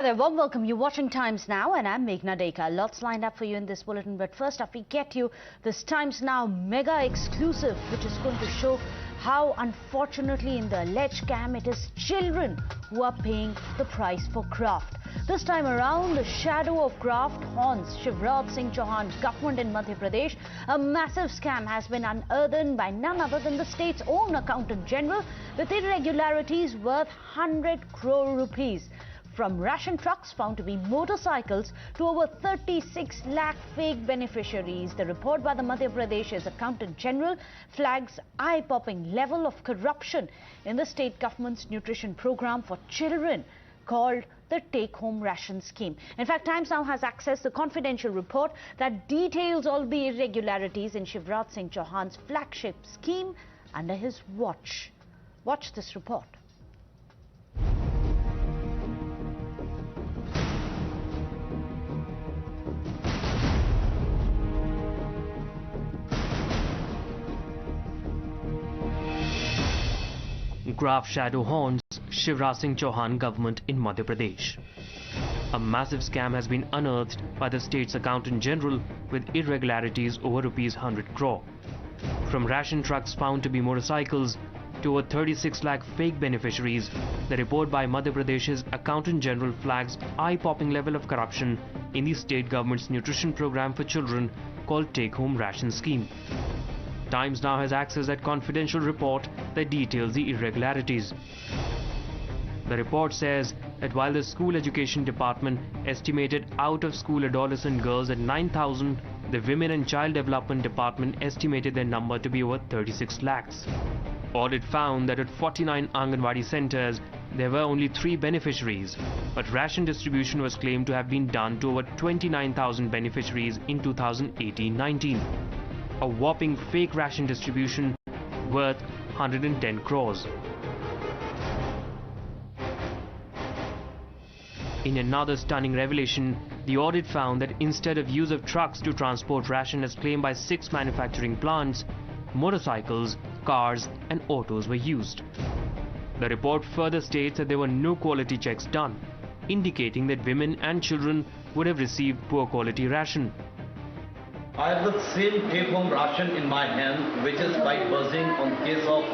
there, warm welcome. You're watching Times Now and I'm Meghna Deka. Lots lined up for you in this bulletin, but first up we get you this Times Now mega exclusive, which is going to show how unfortunately in the alleged scam it is children who are paying the price for graft. This time around, the shadow of graft haunts Shivraj Singh Chauhan's government in Madhya Pradesh. A massive scam has been unearthed by none other than the state's own Accountant General, with irregularities worth 100 crore rupees. From ration trucks found to be motorcycles to over 36 lakh fake beneficiaries. The report by the Madhya Pradesh's Accountant General flags eye-popping level of corruption in the state government's nutrition program for children called the Take Home Ration scheme. In fact, Times Now has accessed the confidential report that details all the irregularities in Shivraj Singh Chauhan's flagship scheme under his watch. Watch this report. Graft shadow haunts Shivraj Singh Chauhan government in Madhya Pradesh. A massive scam has been unearthed by the state's Accountant General with irregularities over rupees 100 crore. From ration trucks found to be motorcycles to over 36 lakh fake beneficiaries, the report by Madhya Pradesh's Accountant General flags eye-popping level of corruption in the state government's nutrition program for children called Take Home Ration scheme. Times Now has accessed that confidential report that details the irregularities. The report says that while the School Education Department estimated out-of-school adolescent girls at 9,000, the Women and Child Development Department estimated their number to be over 36 lakhs. Audit found that at 49 Anganwadi centers, there were only 3 beneficiaries, but ration distribution was claimed to have been done to over 29,000 beneficiaries in 2018-19. A whopping fake ration distribution worth 110 crores. In another stunning revelation, the audit found that instead of use of trucks to transport ration as claimed by 6 manufacturing plants, motorcycles, cars and autos were used. The report further states that there were no quality checks done, indicating that women and children would have received poor quality ration. I have the same take-home ration in my hand, which is quite buzzing on case of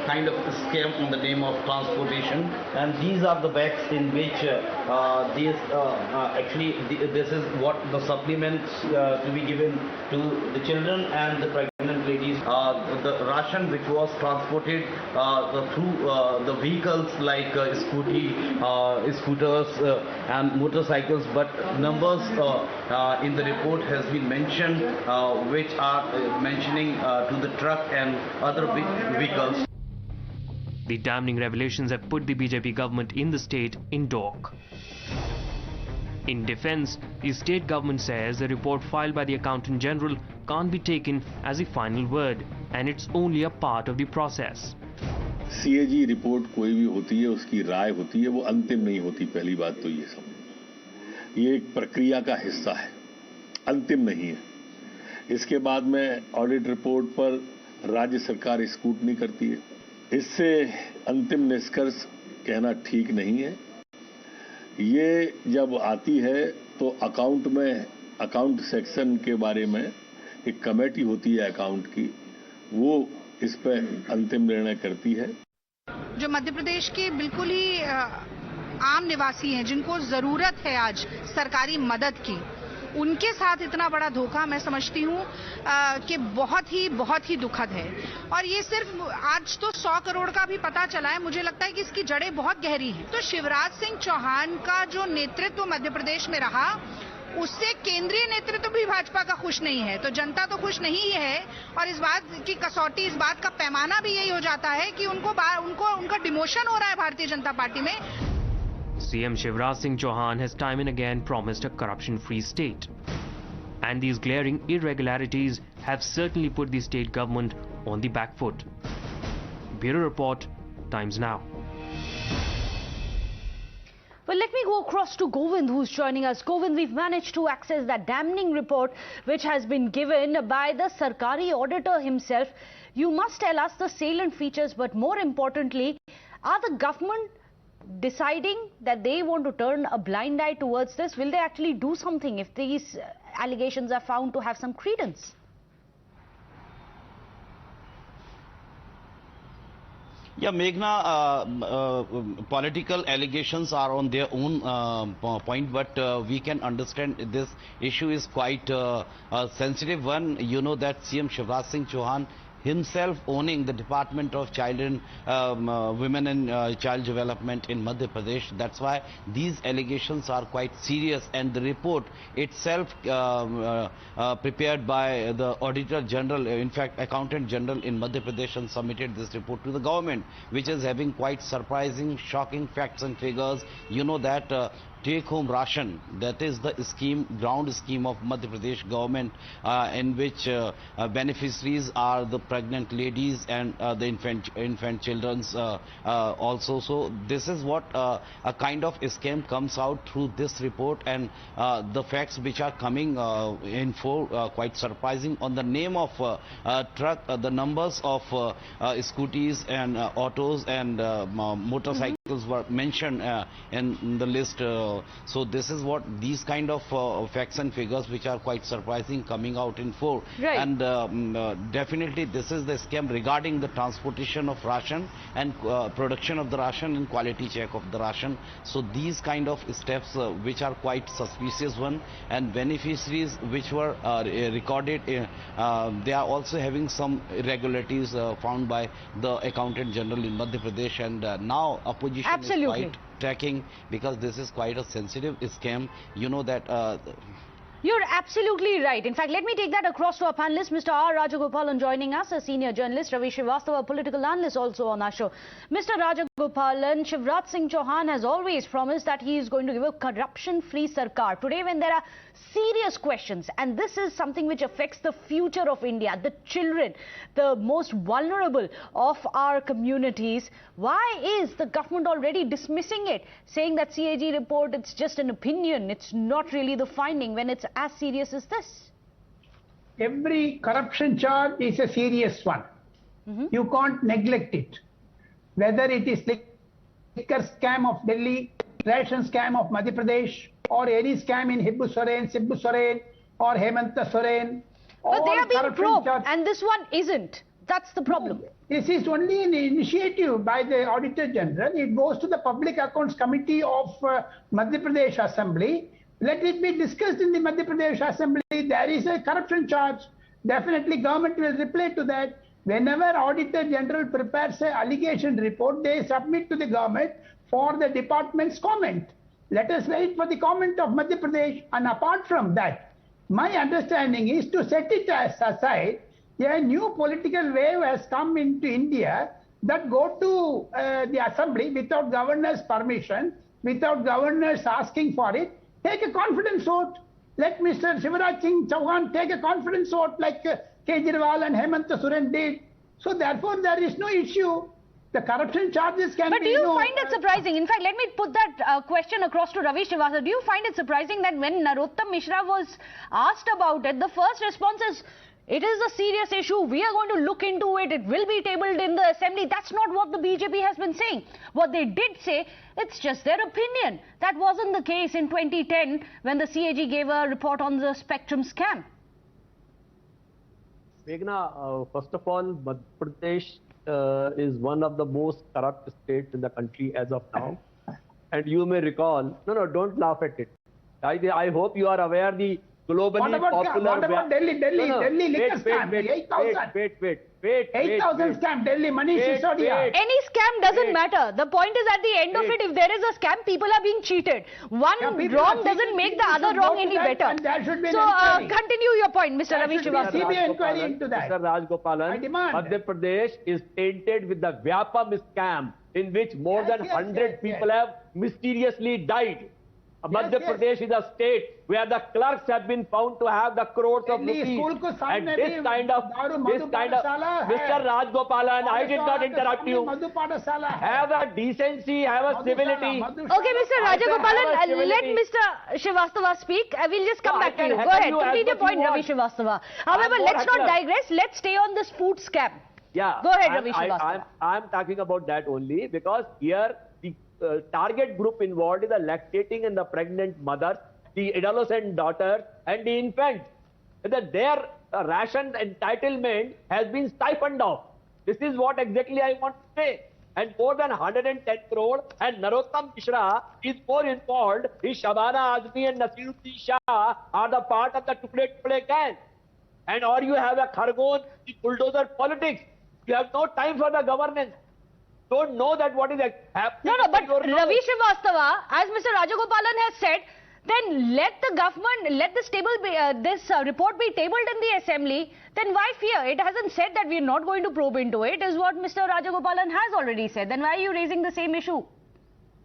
kind of a scam in the name of transportation. And these are the bags in which this is what the supplements to be given to the children and the pregnant ladies. The ration which was transported through the vehicles like scooters and motorcycles, but numbers in the report has been mentioned which are mentioning to the truck and other big vehicles. The damning revelations have put the BJP government in the state in dock. In defense, the state government says the report filed by the Accountant General can't be taken as a final word and it's only a part of the process. CAG report कोई भी होती है, उसकी राय होती है, वो अंतिम नहीं होती। पहली बात तो ये समझ, ये एक प्रक्रिया का हिस्सा है, अंतिम नहीं है। इसके बाद में ऑडिट रिपोर्ट पर राज्य सरकार स्क्रूटनी करती है। इससे अंतिम निष्कर्ष कहना ठीक नहीं है। ये जब आती है तो अकाउंट सेक्शन के बारे में एक कमेटी होती है अकाउंट की, वो इस पर अंतिम निर्णय करती है। जो मध्य प्रदेश के बिल्कुल ही आम निवासी हैं, जिनको जरूरत है आज सरकारी मदद की, उनके साथ इतना बड़ा धोखा मैं समझती हूँ कि बहुत ही दुखद है। और ये सिर्फ आज तो 100 करोड़ का भी पता चला है, मुझे लगता है कि इसकी जड़ें बहुत गहरी हैं। तो शिवराज सिंह चौहान का जो नेतृत्व मध्य प्रदेश में रहा, उससे केंद्रीय नेतृत्व भी भाजपा का खुश नहीं है, तो जनता तो खुश नहीं है। और इस बात की कसौटी, इस बात का पैमाना भी यही हो जाता है कि उनका डिमोशन हो रहा है भारतीय जनता पार्टी में। CM Shivraj Singh Chauhan has time and again promised a corruption-free state. And these glaring irregularities have certainly put the state government on the back foot. Bureau Report, Times Now. Well, let me go across to Govind, who's joining us. Govind, we've managed to access that damning report which has been given by the Sarkari auditor himself. You must tell us the salient features, but more importantly, are the government deciding that they want to turn a blind eye towards this? Will they actually do something if these allegations are found to have some credence? Yeah, Meghna, political allegations are on their own point, but we can understand this issue is quite a sensitive one. You know that CM Shivraj Singh Chauhan himself owning the Department of Women and Child Development in Madhya Pradesh. That's why these allegations are quite serious, and the report itself prepared by the Auditor General, in fact Accountant General in Madhya Pradesh, and submitted this report to the government, which is having quite surprising, shocking facts and figures. You know that Take Home Ration, that is the scheme, ground scheme of Madhya Pradesh government, in which beneficiaries are the pregnant ladies and the infant children's also. So this is what a kind of scam comes out through this report, and the facts which are coming in for quite surprising. On the name of truck, the numbers of scooties and autos and motorcycles were mentioned in the list. So this is what these kind of facts and figures which are quite surprising coming out in for. Right. And definitely this is the scam regarding the transportation of ration and production of the ration and quality check of the ration. So these kind of steps which are quite suspicious one, and beneficiaries which were recorded, they are also having some irregularities found by the Accountant General in Madhya Pradesh, and now opposition Absolutely. is quite tracking, because this is quite a sensitive scam. You know that You're absolutely right. In fact, let me take that across to our panelists. Mr. R. Rajagopalan joining us, a senior journalist. Ravi Srivastava, a political analyst, also on our show. Mr. Rajagopalan, Shivraj Singh Chauhan has always promised that he is going to give a corruption-free Sarkar. Today, when there are serious questions, and this is something which affects the future of India, the children, the most vulnerable of our communities, why is the government already dismissing it, saying that CAG report, it's just an opinion, it's not really the finding, when it's as serious as this? Every corruption charge is a serious one. You can't neglect it. Whether it is liquor scam of Delhi, ration scam of Madhya Pradesh, or any scam in Hibbu Soren, or Hemanta Soren. But they are being probed, and this one isn't. That's the problem. This is only an initiative by the Auditor General. It goes to the Public Accounts Committee of Madhya Pradesh Assembly. Let it be discussed in the Madhya Pradesh Assembly. There is a corruption charge. Definitely government will reply to that. Whenever Auditor General prepares an allegation report, they submit to the government for the department's comment. Let us wait for the comment of Madhya Pradesh. And apart from that, my understanding is to set it aside. A new political wave has come into India that go to the assembly without governor's permission, without governors asking for it. Take a confidence vote. Let Mr. Shivraj Singh Chauhan take a confidence vote like Kejriwal and Hemanta Soren did. So therefore, there is no issue. The corruption charges can be... But do you find it surprising? In fact, let me put that question across to Ravi Srivastava. Do you find it surprising that when Narottam Mishra was asked about it, the first response is, it is a serious issue, we are going to look into it, it will be tabled in the assembly. That's not what the BJP has been saying. What they did say, it's just their opinion. That wasn't the case in 2010 when the CAG gave a report on the spectrum scam. Meghna, first of all, Madhya Pradesh is one of the most corrupt states in the country as of now. And you may recall, no, don't laugh at it. I hope you are aware the globally popular... What about Delhi liquor scam? 8,000 scam, Delhi, Manish Sisodia. Any scam doesn't matter. The point is, at the end of it, if there is a scam, people are being cheated. One wrong doesn't make the other wrong any better. So, continue your point, Mr. Ravi Srivastava. Mr. Rajgopalan, Madhya Pradesh is tainted with the Vyapam scam, in which more than 100 people have mysteriously died. Madhya Pradesh is a state where the clerks have been found to have the crores of rupees. And this kind of, Mr. Rajgopalan, I did not interrupt you. Have a decency, have a civility. Okay, Mr. Rajagopalan, let Mr. Srivastava speak. I will just come back to you. Go ahead, complete your point, Ravi Srivastava. However, let's not digress. Let's stay on this food scam. Yeah. Go ahead, Ravi Srivastava. I'm talking about that only because here the target group involved is the lactating and the pregnant mothers, the adolescent daughters, and the infants. That their ration entitlement has been siphoned off. This is what exactly I want to say. And more than 110 crore, and Narottam Mishra is more involved. His Shabana Azmi and Nasiruddin Shah are the part of the Tukde gang. And or you have a Khargon, the bulldozer politics. You have no time for the governance. Don't know that what is happening. No, but Ravi Srivastava, as Mr. Rajagopalan has said, then let the government, let this report be tabled in the assembly. Then why fear? It hasn't said that we are not going to probe into it, is what Mr. Rajagopalan has already said. Then why are you raising the same issue?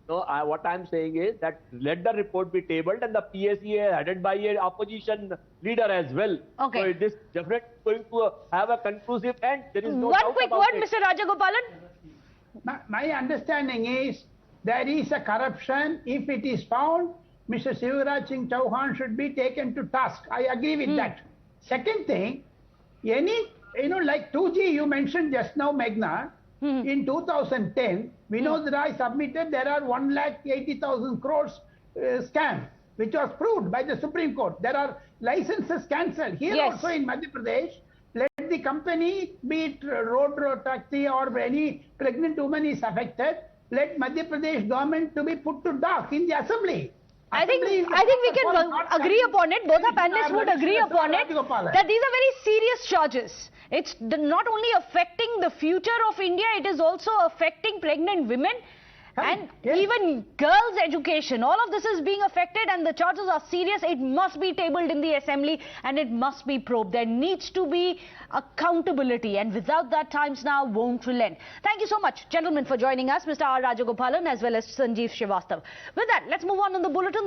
No, what I'm saying is that let the report be tabled, and the PSA headed by an opposition leader as well. Okay. So it is definitely going to have a conclusive end. There is no One doubt quick about word, it. Mr. Rajagopalan. My understanding is there is a corruption. If it is found, Mr. Shivraj Singh Chauhan should be taken to task. I agree with that. Second thing, like 2G you mentioned just now, Meghna, in 2010, Vinod Rai submitted there are 1,80,000 crores scam, which was proved by the Supreme Court. There are licenses cancelled. Here also in Madhya Pradesh, let the company, be it road taxi or any pregnant woman is affected, let Madhya Pradesh government to be put to dock in the assembly. I think we can agree upon it. Both our panelists would agree upon it that these are very serious charges. It's not only affecting the future of India, it is also affecting pregnant women and even girls' education. All of this is being affected and the charges are serious. It must be tabled in the assembly and it must be probed. There needs to be accountability, and without that, Times Now won't relent. Thank you so much, gentlemen, for joining us, Mr. R. Rajagopalan as well as Sanjeev Srivastava. With that, let's move on the bulletin.